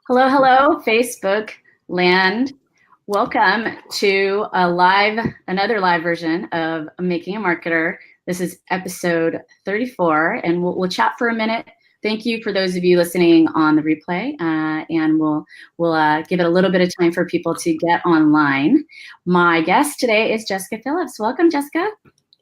Hello, hello, Facebook land. Welcome to another live version of Making a Marketer. This is episode 34, and we'll chat for a minute. Thank you for those of you listening on the replay, and we'll give it a little bit of time for people to get online. My guest today is Jessica Phillips. Welcome, Jessica.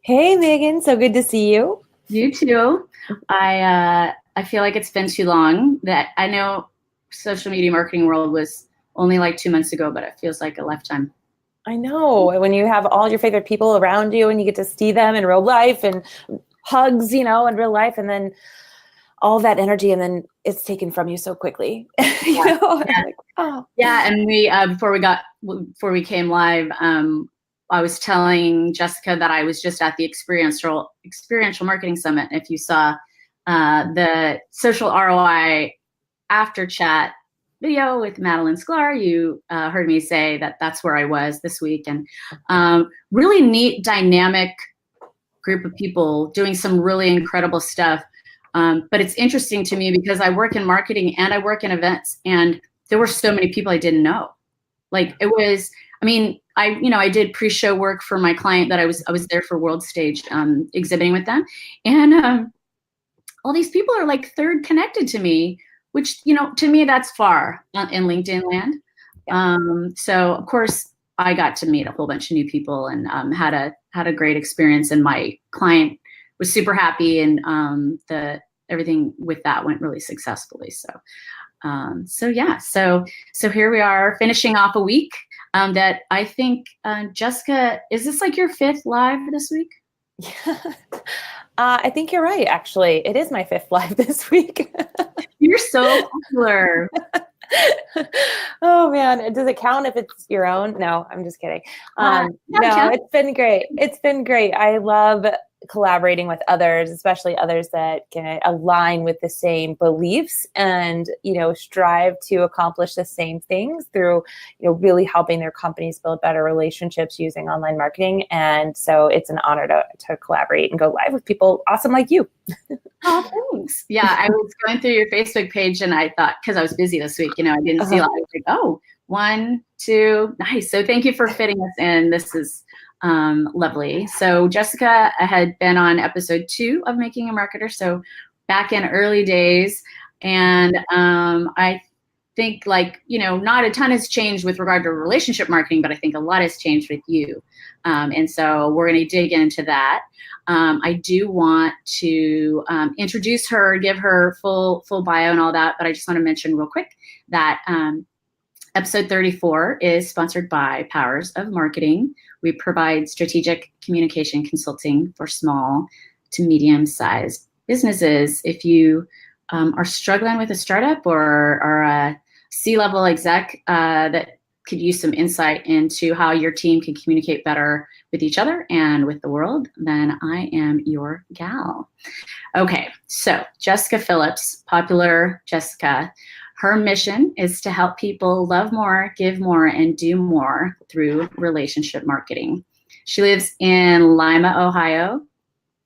Hey, Megan. So good to see you. You too. I feel like it's been too long. That I know social media marketing world was only like 2 months ago, but it feels like a lifetime. I know. When you have all your favorite people around you and you get to see them in real life and hugs, in real life, and then all that energy, and then it's taken from you so quickly. Yeah. Like, oh. Yeah. And we before we came live, I was telling Jessica that I was just at the experiential marketing summit. If you saw the social ROI after chat video with Madeline Sklar, you heard me say that that's where I was this week, and really neat, dynamic group of people doing some really incredible stuff. But it's interesting to me because I work in marketing and I work in events, and there were so many people I didn't know. Like it was, I did pre-show work for my client that I was there for World Stage, exhibiting with them, and all these people are like third connected to me, which, to me, that's far in LinkedIn land. So of course I got to meet a whole bunch of new people and had a great experience, and my client was super happy, and everything with that went really successfully. So here we are finishing off a week that I think, Jessica, is this like your fifth live this week? Yeah. I think you're right, actually. It is my fifth live this week. You're so popular. Oh, man. Does it count if it's your own? No, I'm just kidding. No, it's been great. It's been great. I love collaborating with others, especially others that can align with the same beliefs and, strive to accomplish the same things through, really helping their companies build better relationships using online marketing. And so it's an honor to collaborate and go live with people awesome like you. Oh, thanks. Yeah, I was going through your Facebook page, and I thought, because I was busy this week, I didn't see a lot. I was like, oh, 1, 2, nice. So thank you for fitting us in. This is lovely. So Jessica had been on episode 2 of Making a Marketer, so back in early days, and I think not a ton has changed with regard to relationship marketing, but I think a lot has changed with you, and so we're going to dig into that. I do want to introduce her, give her full bio and all that, but I just want to mention real quick that episode 34 is sponsored by Powers of Marketing. We provide strategic communication consulting for small to medium-sized businesses. If you are struggling with a startup or a C-level exec that could use some insight into how your team can communicate better with each other and with the world, then I am your gal. Okay, so Jessica Phillips, popular Jessica. Her mission is to help people love more, give more, and do more through relationship marketing. She lives in Lima, Ohio,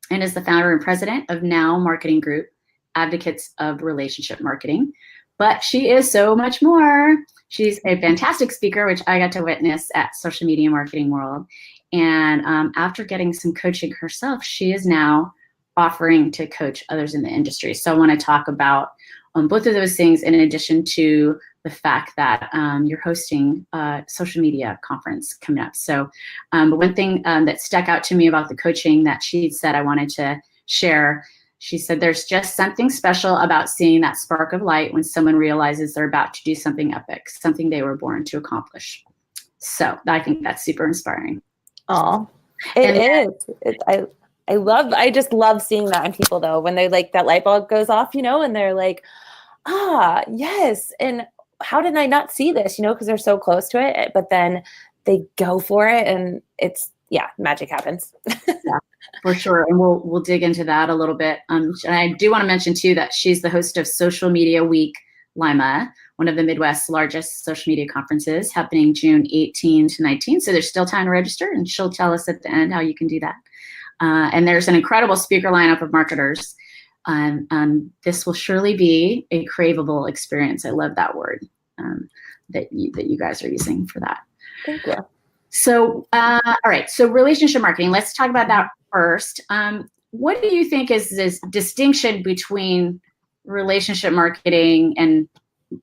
and is the founder and president of Now Marketing Group, advocates of relationship marketing. But she is so much more. She's a fantastic speaker, which I got to witness at Social Media Marketing World. And after getting some coaching herself, she is now offering to coach others in the industry. So I want to talk about both of those things, in addition to the fact that you're hosting a social media conference coming up. So one thing that stuck out to me about the coaching that she said I wanted to share, she said, there's just something special about seeing that spark of light when someone realizes they're about to do something epic, something they were born to accomplish. So I think that's super inspiring. Oh, it is. I just love seeing that in people, though, when they that light bulb goes off, and they're like, yes. And how did I not see this, because they're so close to it, but then they go for it, and magic happens. Yeah, for sure. And we'll dig into that a little bit. And I do want to mention too, that she's the host of Social Media Week Lima, one of the Midwest's largest social media conferences, happening June 18 to 19. So there's still time to register, and she'll tell us at the end how you can do that. And there's an incredible speaker lineup of marketers. This will surely be a craveable experience. I love that word. that you guys are using for that. Thank you. So, all right. So relationship marketing, let's talk about that first. What do you think is this distinction between relationship marketing and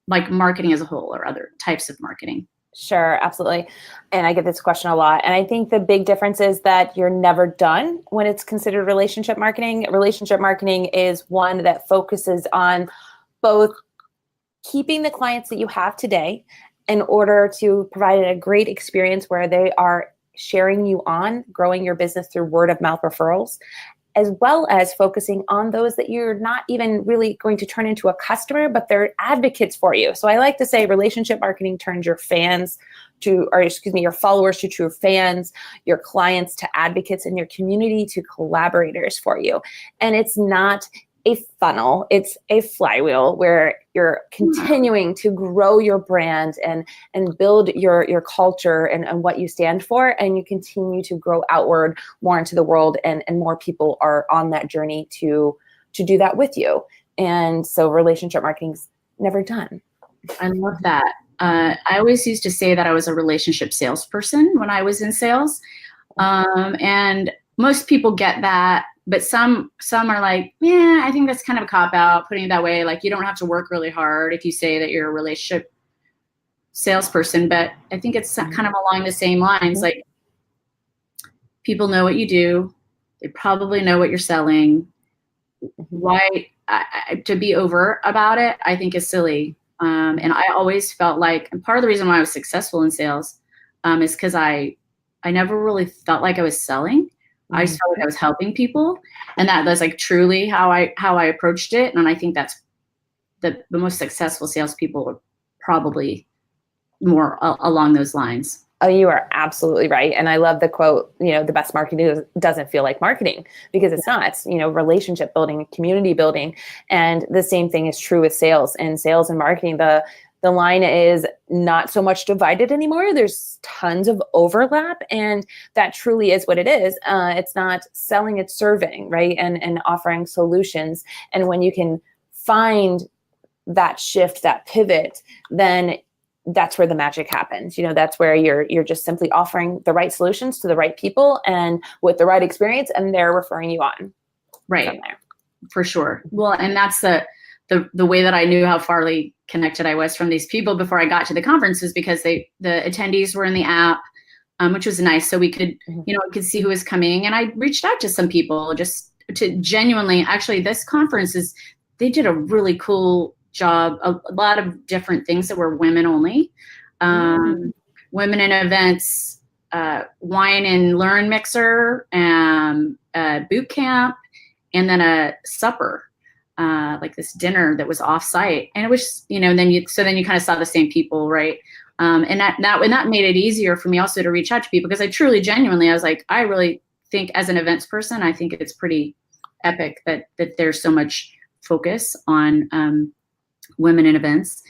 like marketing as a whole, or other types of marketing? Sure, absolutely. And I get this question a lot. And I think the big difference is that you're never done when it's considered relationship marketing. Relationship marketing is one that focuses on both keeping the clients that you have today in order to provide a great experience where they are sharing you on, growing your business through word of mouth referrals, as well as focusing on those that you're not even really going to turn into a customer, but they're advocates for you. So I like to say relationship marketing turns your your followers to true fans, your clients to advocates, and your community to collaborators for you. And it's not a funnel, it's a flywheel where you're continuing to grow your brand and build your culture and what you stand for, and you continue to grow outward more into the world, and more people are on that journey to do that with you. And so relationship marketing's never done. I love that. I always used to say that I was a relationship salesperson when I was in sales. And most people get that, but some are like, yeah, I think that's kind of a cop out, putting it that way. Like, you don't have to work really hard if you say that you're a relationship salesperson. But I think it's kind of along the same lines. Like, people know what you do. They probably know what you're selling. Why to be overt about it, I think is silly. And I always felt like, and part of the reason why I was successful in sales is because I never really felt like I was selling. I just felt like I was helping people, and that's like truly how I approached it. And I think that's the most successful salespeople are probably more along those lines. Oh, you are absolutely right. And I love the quote, the best marketing doesn't feel like marketing, because it's not. It's, relationship building, community building. And the same thing is true with sales. And sales and marketing, the line is not so much divided anymore. There's tons of overlap, and that truly is what it is. It's not selling, it's serving, right? And offering solutions. And when you can find that shift, that pivot, then that's where the magic happens. That's where you're just simply offering the right solutions to the right people and with the right experience, and they're referring you on. Right. For sure. Well, and that's the way that I knew how farly connected I was from these people before I got to the conference, was because the attendees were in the app, which was nice. So we could, we could see who was coming. And I reached out to some people just to genuinely, actually, this conference they did a really cool job. A lot of different things that were women only, women in events, wine and learn mixer, boot camp, and then a supper. Like this dinner that was off-site, and it was, then you kind of saw the same people, right? And that made it easier for me also to reach out to people, because I truly, genuinely, I was like, I really think as an events person, I think it's pretty epic that there's so much focus on women in events,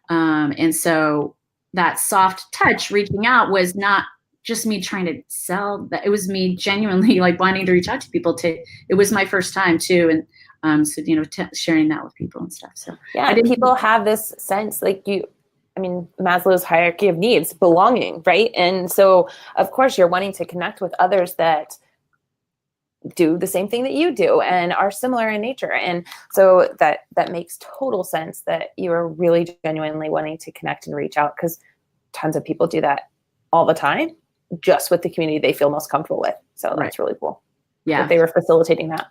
and so that soft touch, reaching out, was not just me trying to sell. That it was me genuinely like wanting to reach out to people. It was my first time too, and. So, sharing that with people and stuff. So yeah, people have this sense, like Maslow's hierarchy of needs, belonging, right? And so, of course, you're wanting to connect with others that do the same thing that you do and are similar in nature. And so that makes total sense that you are really genuinely wanting to connect and reach out, because tons of people do that all the time, just with the community they feel most comfortable with. So that's really cool. Yeah, that they were facilitating that.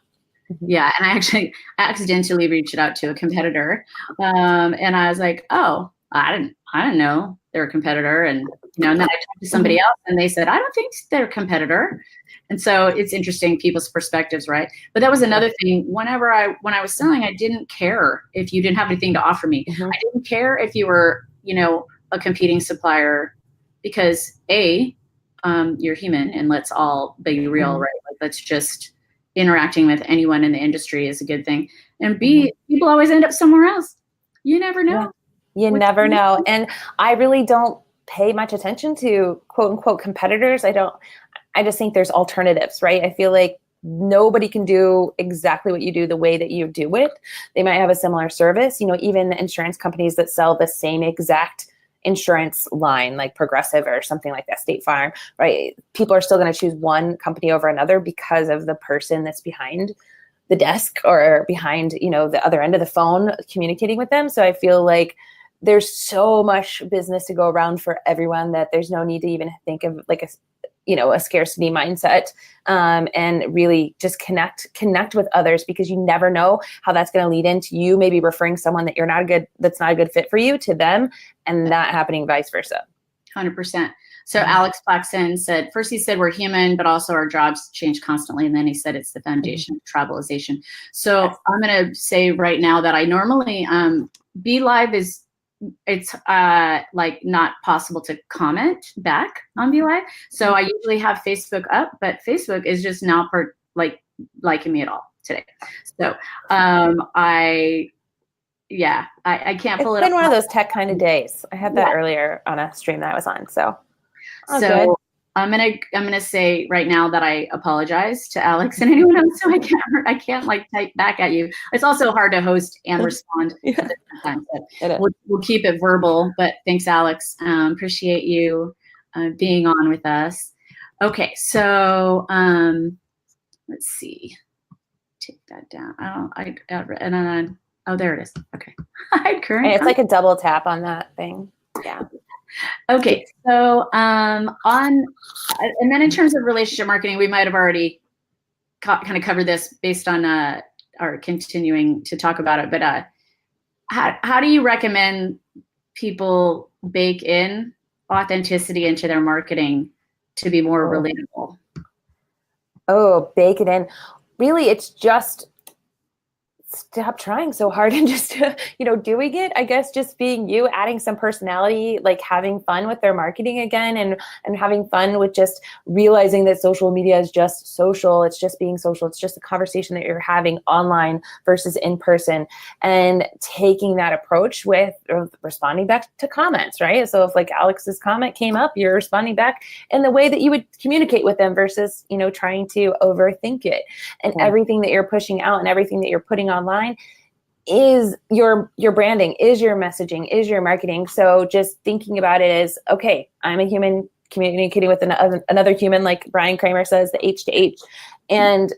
Yeah, and I accidentally reached out to a competitor, and I was like, "Oh, I didn't know they're a competitor," and and then I talked to somebody else, and they said, "I don't think they're a competitor," and so it's interesting, people's perspectives, right? But that was another thing. When I was selling, I didn't care if you didn't have anything to offer me. I didn't care if you were, a competing supplier, because you're human, and let's all be real, right? Like, let's just. Interacting with anyone in the industry is a good thing. And B, people always end up somewhere else. You never know. Yeah. You never know. And I really don't pay much attention to quote unquote competitors. I just think there's alternatives, right? I feel like nobody can do exactly what you do the way that you do it. They might have a similar service, even the insurance companies that sell the same exact insurance line, like Progressive or something like that, State Farm, right? People are still going to choose one company over another because of the person that's behind the desk or behind, the other end of the phone communicating with them. So I feel like there's so much business to go around for everyone that there's no need to even think of like a scarcity mindset, and really just connect with others, because you never know how that's going to lead into you maybe referring someone that's not a good fit for you to them, and that happening vice versa. 100%. So Alex Blackson said, first he said we're human, but also our jobs change constantly. And then he said it's the foundation of travelization. So I'm going to say right now that I normally, Be Live it's like not possible to comment back on Be Live. So I usually have Facebook up, but Facebook is just not liking me at all today. So I can't pull it up. It's been one of those tech kind of days. I had that earlier on a stream that I was on. So good. I'm gonna say right now that I apologize to Alex and anyone else. So I can't like type back at you. It's also hard to host and respond at the same time. We'll keep it verbal, but thanks, Alex. Appreciate you being on with us. Okay, so let's see. Take that down. Oh, there it is. Okay. Hi, Karen. It's like a double tap on that thing. Yeah. Okay, so and then in terms of relationship marketing, we might have already kind of covered this based on our continuing to talk about it. But how do you recommend people bake in authenticity into their marketing to be more relatable? Oh, bake it in. Really, it's just stop trying so hard and just, doing it. I guess just being you, adding some personality, like having fun with their marketing again, and having fun with just realizing that social media is just social. It's just being social. It's just a conversation that you're having online versus in person, and taking that approach with responding back to comments, right? So if like Alex's comment came up, you're responding back in the way that you would communicate with them versus, trying to overthink it. And everything that you're pushing out and everything that you're putting online is your branding, is your messaging, is your marketing. So just thinking about it as, okay, I'm a human communicating with another human, like Brian Kramer says, the H to H, and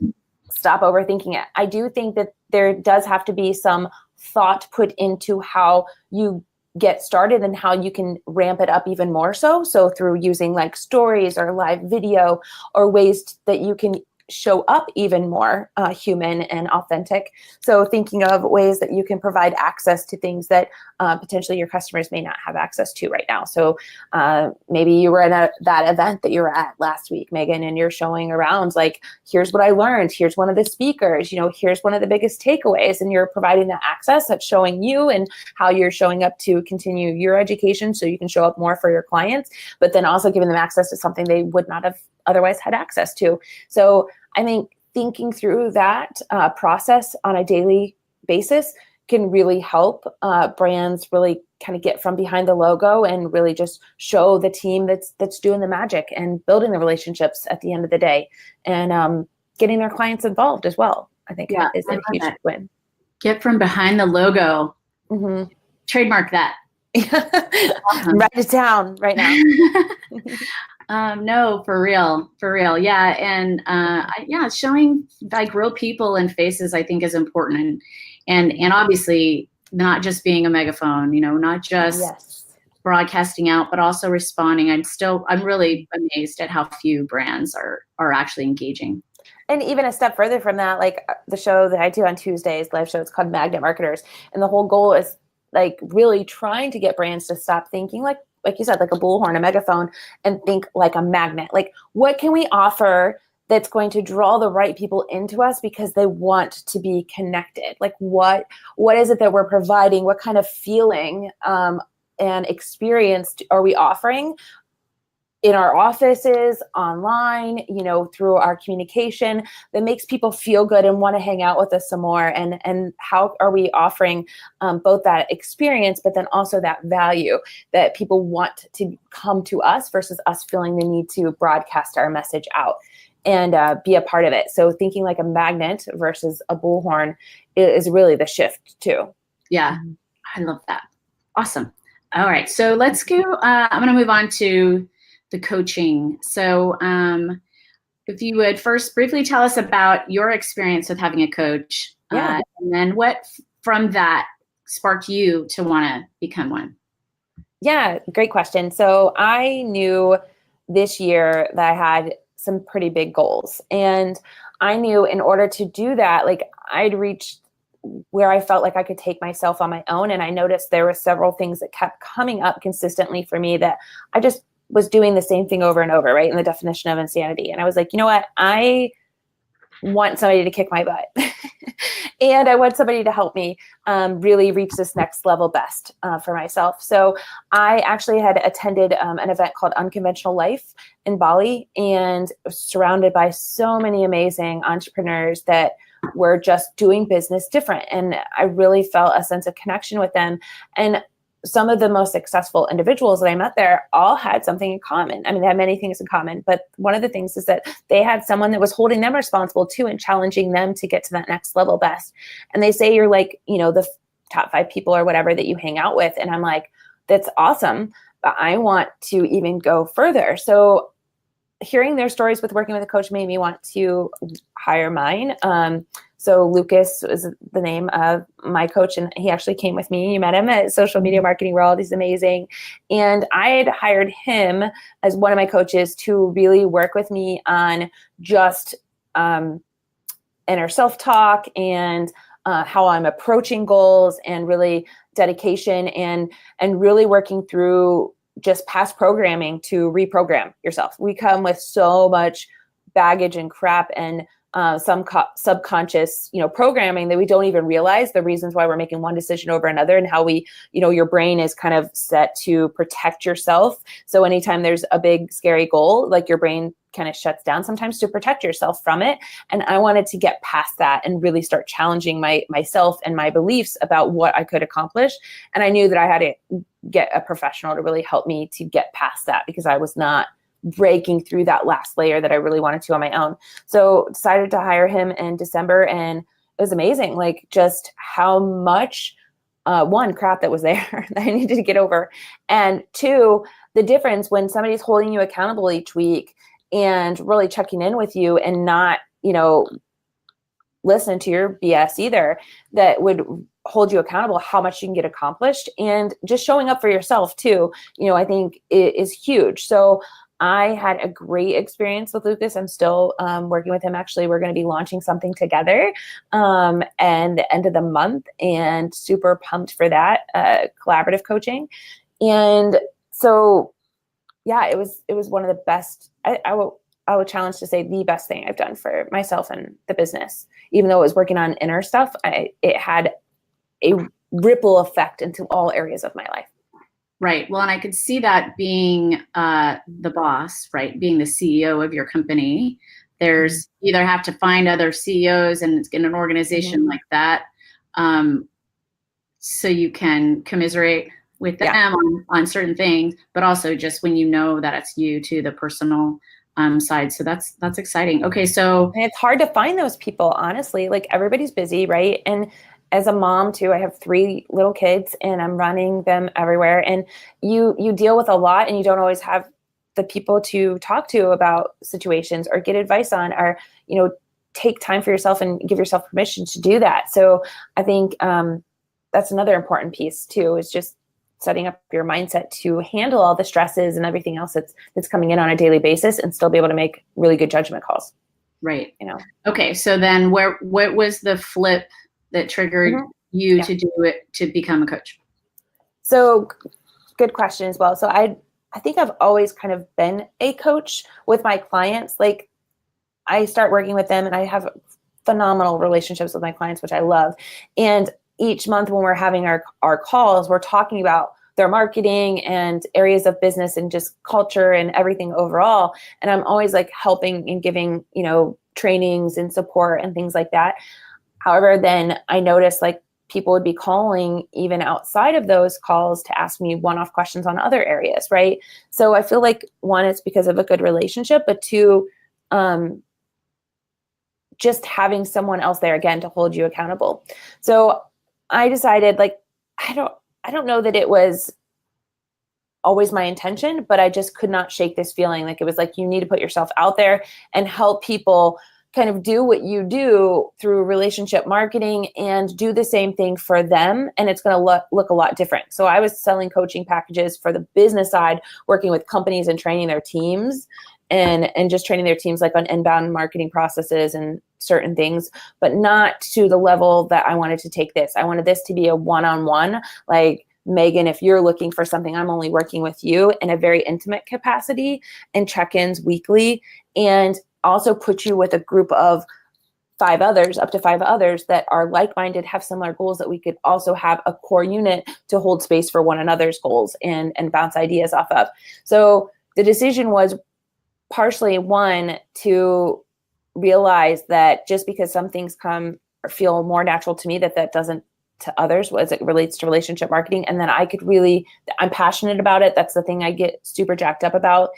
stop overthinking it. I do think that there does have to be some thought put into how you get started and how you can ramp it up even more so through using like stories or live video or ways that you can show up even more human and authentic. So thinking of ways that you can provide access to things that potentially your customers may not have access to right now. So maybe you were at that event that you were at last week, Megan, and you're showing around like, here's what I learned. Here's one of the speakers, here's one of the biggest takeaways. And you're providing that access that's showing you and how you're showing up to continue your education so you can show up more for your clients, but then also giving them access to something they would not have otherwise had access to. So I think thinking through that process on a daily basis can really help brands really kind of get from behind the logo and really just show the team that's doing the magic and building the relationships at the end of the day, and getting their clients involved as well. I think is a huge win. Get from behind the logo. Mm-hmm. Trademark that. Awesome. Write it down right now. No, for real. Yeah. And, showing like real people and faces, I think is important. And obviously not just being a megaphone, not just broadcasting out, but also responding. I'm really amazed at how few brands are actually engaging. And even a step further from that, like the show that I do on Tuesdays, live show, it's called Magnet Marketers. And the whole goal is like really trying to get brands to stop thinking like you said, like a bullhorn, a megaphone, and think like a magnet. Like, what can we offer that's going to draw the right people into us because they want to be connected? Like, what is it that we're providing? What kind of feeling and experience are we offering in our offices, online, through our communication that makes people feel good and want to hang out with us some more? And how are we offering both that experience, but then also that value that people want to come to us versus us feeling the need to broadcast our message out? be a part of it. So thinking like a magnet versus a bullhorn is really the shift too. Yeah, I love that. Awesome. All right, so let's go. I'm going to move on to the coaching. So if you would first briefly tell us about your experience with having a coach, and then what from that sparked you to want to become one? Yeah, great question. So I knew this year that I had some pretty big goals, and I knew in order to do that, like I'd reached where I felt like I could take myself on my own. And I noticed there were several things that kept coming up consistently for me that I just was doing the same thing over and over, right? In the definition of insanity. And I was like, you know what? I want somebody to kick my butt. And I want somebody to help me really reach this next level best for myself. So I actually had attended an event called Unconventional Life in Bali, and was surrounded by so many amazing entrepreneurs that were just doing business different. And I really felt a sense of connection with them. And some of the most successful individuals that I met there all had something in common. I mean, they had many things in common, but one of the things is that they had someone that was holding them responsible too and challenging them to get to that next level best. And they say you're like, the top 5 people or whatever that you hang out with. And I'm like, that's awesome, but I want to even go further. So hearing their stories with working with a coach made me want to hire mine. So Lucas was the name of my coach, and he actually came with me. You met him at Social Media Marketing World. He's amazing. And I had hired him as one of my coaches to really work with me on just inner self-talk and how I'm approaching goals, and really dedication, and really working through just past programming to reprogram yourself. We come with so much baggage and crap and some subconscious, programming that we don't even realize the reasons why we're making one decision over another, and how we, your brain is kind of set to protect yourself. So anytime there's a big scary goal, like your brain kind of shuts down sometimes to protect yourself from it. And I wanted to get past that and really start challenging myself and my beliefs about what I could accomplish. And I knew that I had to get a professional to really help me to get past that, because I was not breaking through that last layer that I really wanted to on my own. So decided to hire him in December, and it was amazing. Like just how much, one, crap that was there that I needed to get over. And two, the difference when somebody's holding you accountable each week and really checking in with you, and not, listen to your BS either, that would hold you accountable, how much you can get accomplished, and just showing up for yourself too, I think it is huge. So I had a great experience with Lucas. I'm still working with him. Actually, we're going to be launching something together and the end of the month, and super pumped for that, collaborative coaching. And so, yeah, it was one of the best. I would challenge to say the best thing I've done for myself and the business. Even though it was working on inner stuff, it had a ripple effect into all areas of my life. Right. Well, and I could see that being the boss, right? Being the CEO of your company. There's either have to find other CEOs and in an organization like that, so you can commiserate with them on certain things, but also just when that it's you to the personal side. So that's exciting. Okay. So and it's hard to find those people, honestly. Like everybody's busy, right? And as a mom too, I have 3 little kids, and I'm running them everywhere. And you deal with a lot, and you don't always have the people to talk to about situations or get advice on, or, take time for yourself and give yourself permission to do that. So I think that's another important piece too, is just setting up your mindset to handle all the stresses and everything else that's coming in on a daily basis, and still be able to make really good judgment calls. Right. Okay. So then what was the flip that triggered you to do it, to become a coach? So good question as well. So I think I've always kind of been a coach with my clients. Like I start working with them, and I have phenomenal relationships with my clients, which I love. And each month when we're having our calls, we're talking about their marketing and areas of business and just culture and everything overall. And I'm always like helping and giving, trainings and support and things like that. However, then I noticed like people would be calling even outside of those calls to ask me one-off questions on other areas, right? So I feel like, one, it's because of a good relationship, but two, just having someone else there again to hold you accountable. So I decided, like, I don't know that it was always my intention, but I just could not shake this feeling. Like, it was like, you need to put yourself out there and help people kind of do what you do through relationship marketing and do the same thing for them. And it's going to look a lot different. So I was selling coaching packages for the business side, working with companies and training their teams and just training their teams like on inbound marketing processes and certain things, but not to the level that I wanted to take this. I wanted this to be a one-on-one, like, Megan, if you're looking for something, I'm only working with you in a very intimate capacity and check-ins weekly, and also put you with a group of 5 others, up to 5 others that are like-minded, have similar goals, that we could also have a core unit to hold space for one another's goals and bounce ideas off of. So the decision was partially, one, to realize that just because some things come or feel more natural to me, that doesn't to others as it relates to relationship marketing. And then I'm passionate about it. That's the thing I get super jacked up about.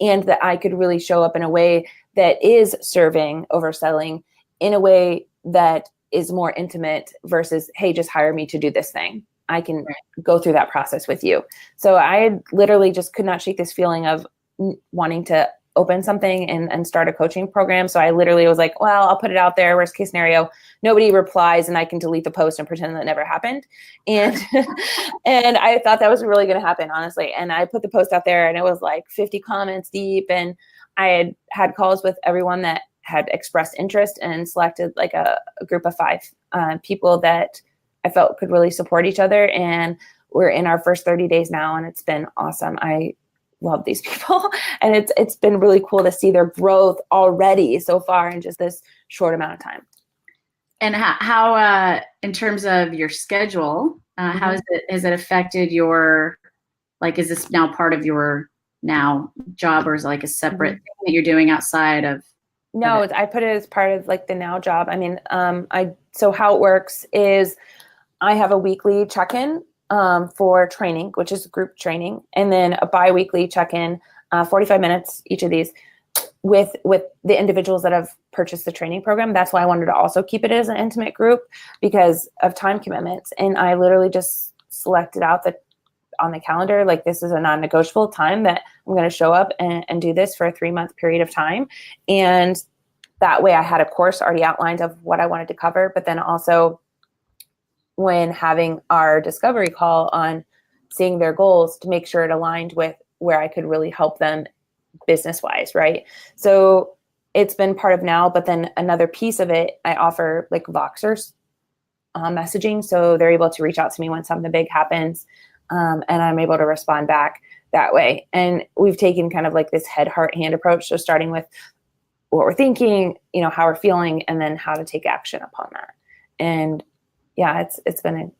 And that I could really show up in a way that is serving over selling, in a way that is more intimate versus, hey, just hire me to do this thing. I can go through that process with you. So I literally just could not shake this feeling of wanting to open something and start a coaching program. So I literally was like, well, I'll put it out there. Worst case scenario, nobody replies and I can delete the post and pretend that never happened. And and I thought that was really going to happen, honestly. And I put the post out there and it was like 50 comments deep. And I had calls with everyone that had expressed interest and selected like a group of 5 people that I felt could really support each other. And we're in our first 30 days now, and it's been awesome. I love these people, and it's been really cool to see their growth already so far in just this short amount of time. And how in terms of your schedule, how has it affected your, like, is this now part of your now job, or is it like a separate thing that you're doing outside of? No, I put it as part of like the now job. I mean, so how it works is I have a weekly check-in for training, which is group training, and then a bi-weekly check-in, 45 minutes each of these, with the individuals that have purchased the training program. That's why I wanted to also keep it as an intimate group, because of time commitments. And I literally just selected out on the calendar, like, this is a non-negotiable time that I'm going to show up and do this for a 3-month period of time. And that way I had a course already outlined of what I wanted to cover, but then also when having our discovery call on seeing their goals, to make sure it aligned with where I could really help them business-wise, right? So it's been part of now, but then another piece of it, I offer like Voxers messaging. So they're able to reach out to me when something big happens, and I'm able to respond back that way. And we've taken kind of like this head, heart, hand approach. So starting with what we're thinking, how we're feeling, and then how to take action upon that. And yeah, it's been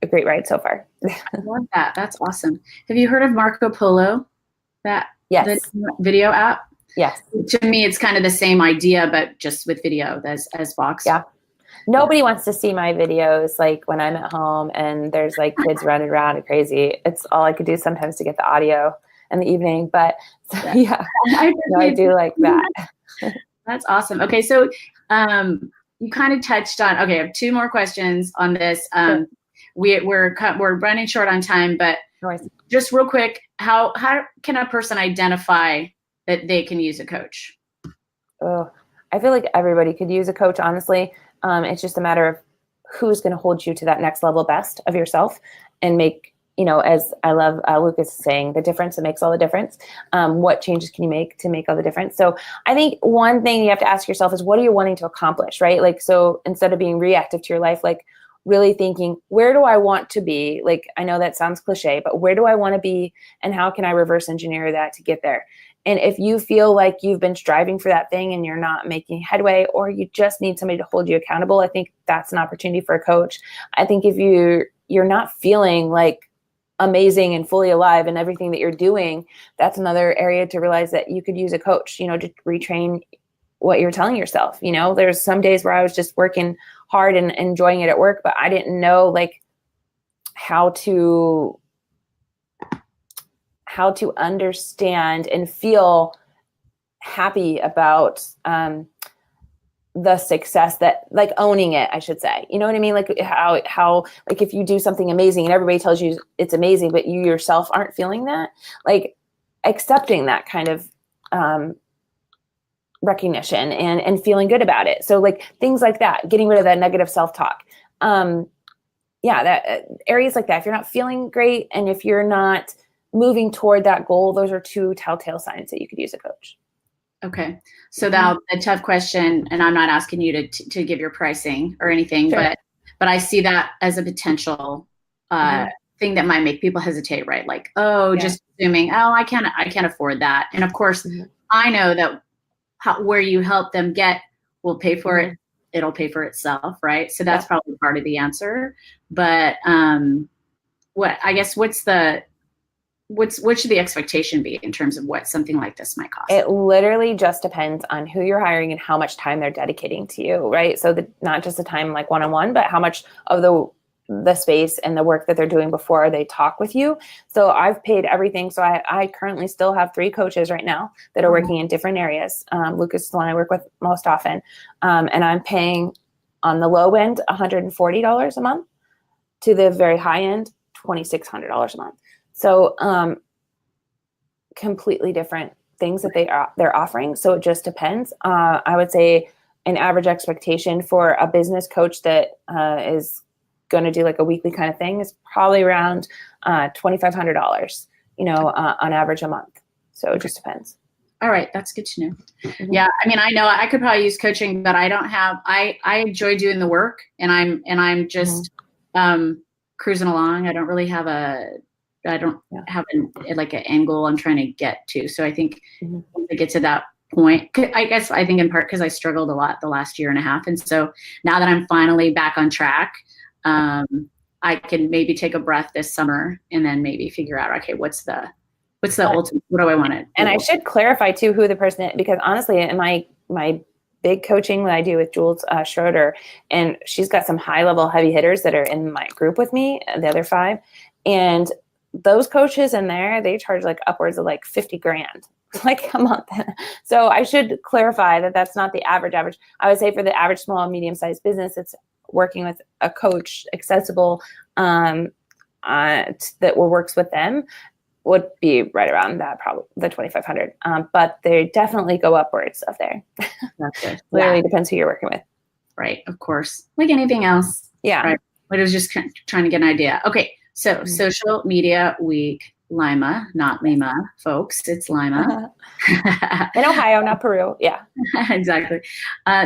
a great ride so far. I love that. That's awesome. Have you heard of Marco Polo? Yes. The video app? Yes. To me, it's kind of the same idea, but just with video as Vox. Yeah. Nobody wants to see my videos like when I'm at home and there's like kids running around and crazy. It's all I could do sometimes to get the audio in the evening. But yeah, I do like that. That's awesome. Okay, so you kind of touched on. Okay, I have 2 more questions on this. Sure. We're running short on time, but just real quick, how can a person identify that they can use a coach? Oh, I feel like everybody could use a coach, honestly. It's just a matter of who's going to hold you to that next level best of yourself and make, as I love Lucas saying, the difference that makes all the difference. What changes can you make to make all the difference? So I think one thing you have to ask yourself is, what are you wanting to accomplish, right? Like, so instead of being reactive to your life, like really thinking, where do I want to be? Like, I know that sounds cliche, but where do I want to be? And how can I reverse engineer that to get there? And if you feel like you've been striving for that thing and you're not making headway, or you just need somebody to hold you accountable, I think that's an opportunity for a coach. I think if you're not feeling like amazing and fully alive in everything that you're doing, that's another area to realize that you could use a coach, to retrain what you're telling yourself. There's some days where I was just working hard and enjoying it at work, but I didn't know like how to understand and feel happy about the success that, like, owning it, I should say, you know what I mean? Like how, like if you do something amazing and everybody tells you it's amazing, but you yourself aren't feeling that, like accepting that kind of, recognition and feeling good about it. So like things like that, getting rid of that negative self-talk. That areas like that, if you're not feeling great and if you're not moving toward that goal, those are two telltale signs that you could use a coach. Okay. So now a tough question, and I'm not asking you to give your pricing or anything, Sure. but I see that as a potential thing that might make people hesitate, right? Like, just assuming, I can't afford that. And of course, I know that where you help them get will pay for it. It'll pay for itself, right? So that's probably part of the answer. But what should the expectation be in terms of what something like this might cost? It literally just depends on who you're hiring and how much time they're dedicating to you, right? So not just the time like one-on-one, but how much of the space and the work that they're doing before they talk with you. So I've paid everything. So I currently still have 3 coaches right now that are working in different areas. Lucas is the one I work with most often. And I'm paying on the low end, $140 a month, to the very high end, $2,600 a month. So completely different things that they're offering. So it just depends. I would say an average expectation for a business coach that is going to do like a weekly kind of thing is probably around $2,500, on average a month. So it just depends. All right. That's good to know. Yeah. I mean, I know I could probably use coaching, but I enjoy doing the work, and I'm just cruising along. I don't really have an end goal I'm trying to get to. So I think once I get to that point, I think in part because I struggled a lot the last year and a half. And so now that I'm finally back on track, I can maybe take a breath this summer and then maybe figure out, okay, what's the ultimate, what do I want to do? And I should clarify too who the person is, because honestly, in my big coaching that I do with Jules Schroeder, and she's got some high level heavy hitters that are in my group with me, the other 5. And those coaches in there, they charge like upwards of like $50,000 like a month. So I should clarify that that's not the average. I would say for the average small and medium sized business, it's working with a coach accessible that works with them would be right around that, probably the 2,500. But they definitely go upwards of there. That's good. Literally depends who you're working with. Right. Of course. Like anything else. Yeah. Right. But I was just trying to get an idea. Okay. So Social Media Week, Lima, not Lima, folks. It's Lima. In Ohio, not Peru. Yeah. Exactly.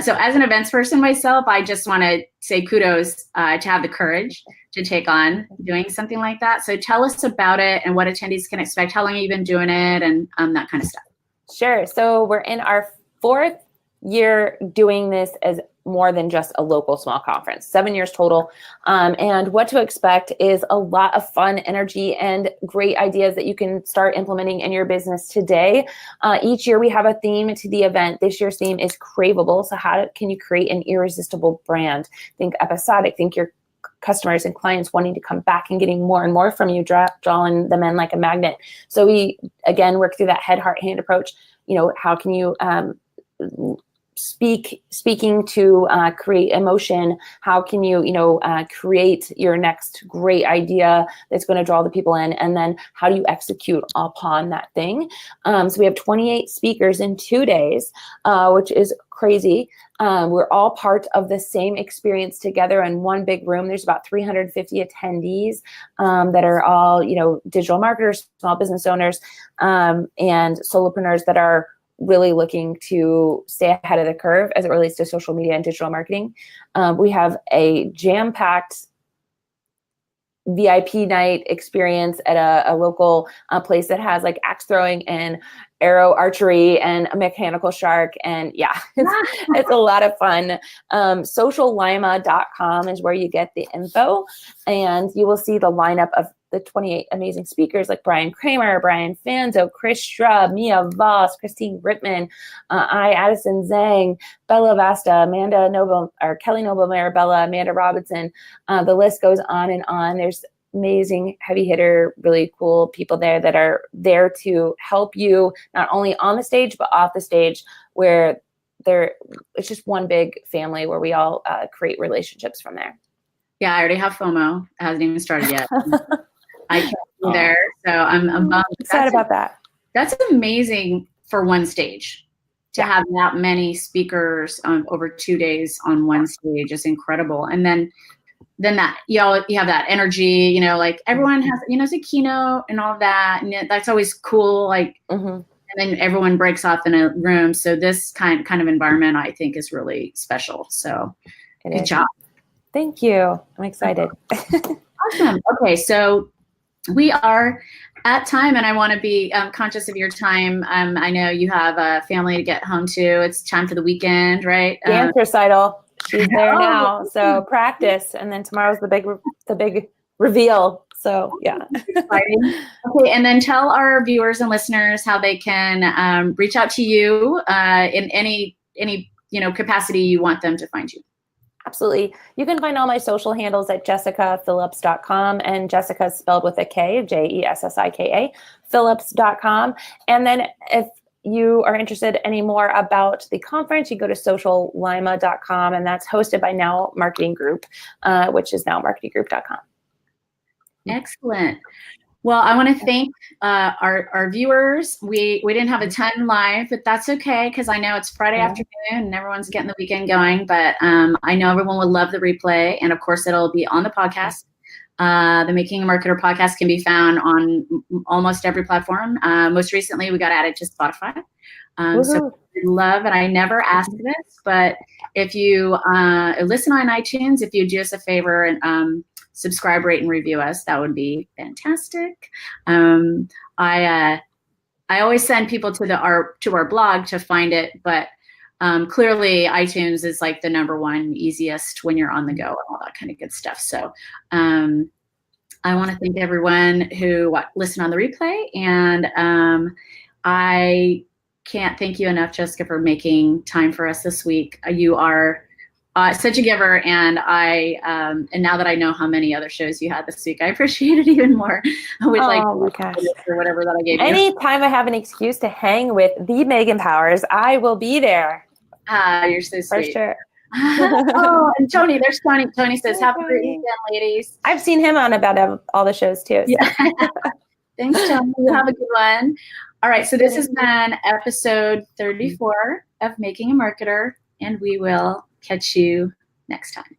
So as an events person myself, I just want to say kudos to have the courage to take on doing something like that. So tell us about it and what attendees can expect. How long have you been doing it, and that kind of stuff? Sure. So we're in our 4th year doing this as more than just a local small conference, 7 years total. And what to expect is a lot of fun, energy, and great ideas that you can start implementing in your business today. Each year we have a theme to the event. This year's theme is craveable. So how can you create an irresistible brand? Think episodic, think your customers and clients wanting to come back and getting more and more from you, drawing them in like a magnet. So we, again, work through that head, heart, hand approach. How can you speaking to create emotion? How can you create your next great idea that's going to draw the people in, and then how do you execute upon that thing? So we have 28 speakers in 2 days, which is crazy. We're all part of the same experience together in one big room. There's about 350 attendees that are all digital marketers, small business owners, and solopreneurs that are really looking to stay ahead of the curve as it relates to social media and digital marketing. We have a jam-packed VIP night experience at a local place that has like axe throwing and arrow archery and a mechanical shark. And yeah, it's a lot of fun. Sociallima.com is where you get the info, and you will see the lineup of the 28 amazing speakers like Brian Kramer, Brian Fanzo, Chris Strub, Mia Voss, Christine Rittman, Addison Zhang, Bella Vasta, Amanda Noble, or Kelly Noble, Marabella, Amanda Robinson. The list goes on and on. There's amazing heavy hitter, really cool people there that are there to help you not only on the stage, but off the stage, where it's just one big family where we all create relationships from there. Yeah, I already have FOMO. It hasn't even started yet. I can't be there, so I'm bummed. Excited about that. That's amazing for one stage. To have that many speakers over 2 days on one stage is incredible. And then that you have that energy, like everyone has, it's a keynote and all of that, and that's always cool. Like, and then everyone breaks off in a room. So this kind of environment, I think, is really special. So good job. Thank you. I'm excited. Awesome. Okay, so we are at time, and I want to be conscious of your time. I know you have a family to get home to. It's time for the weekend, right? Dance recital. She's there now. So practice, and then tomorrow's the big reveal. So yeah. Exciting. Okay, and then tell our viewers and listeners how they can reach out to you in any capacity you want them to find you. Absolutely. You can find all my social handles at jessicaphillips.com, and Jessica is spelled with a K, Jessika, Phillips.com. And then if you are interested any more about the conference, you go to sociallima.com, and that's hosted by Now Marketing Group, which is nowmarketinggroup.com. Excellent. Well, I want to thank our viewers. We didn't have a ton live, but that's okay, because I know it's Friday afternoon and everyone's getting the weekend going. But I know everyone would love the replay, and of course, it'll be on the podcast. The Making a Marketer podcast can be found on almost every platform. Most recently, we got added to Spotify. So we love, and I never asked this, but if you listen on iTunes, if you do us a favor and subscribe, rate, and review us, that would be fantastic. I always send people to our blog to find it, but clearly iTunes is like the number one easiest when you're on the go and all that kind of good stuff. So I want to thank everyone who listened on the replay, and I can't thank you enough, Jessica, for making time for us this week. You are such a giver, and and now that I know how many other shows you had this week, I appreciate it even more. With my gosh, or whatever that I gave you. Anytime I have an excuse to hang with the Megan Powers, I will be there. You're so sweet. For sure. Oh, and Tony, there's Tony. Tony says, "Have a great weekend, ladies." I've seen him on about all the shows too. So. Yeah. Thanks, Tony. You have a good one. All right, so this has been episode 34 of Making a Marketer, and we will catch you next time.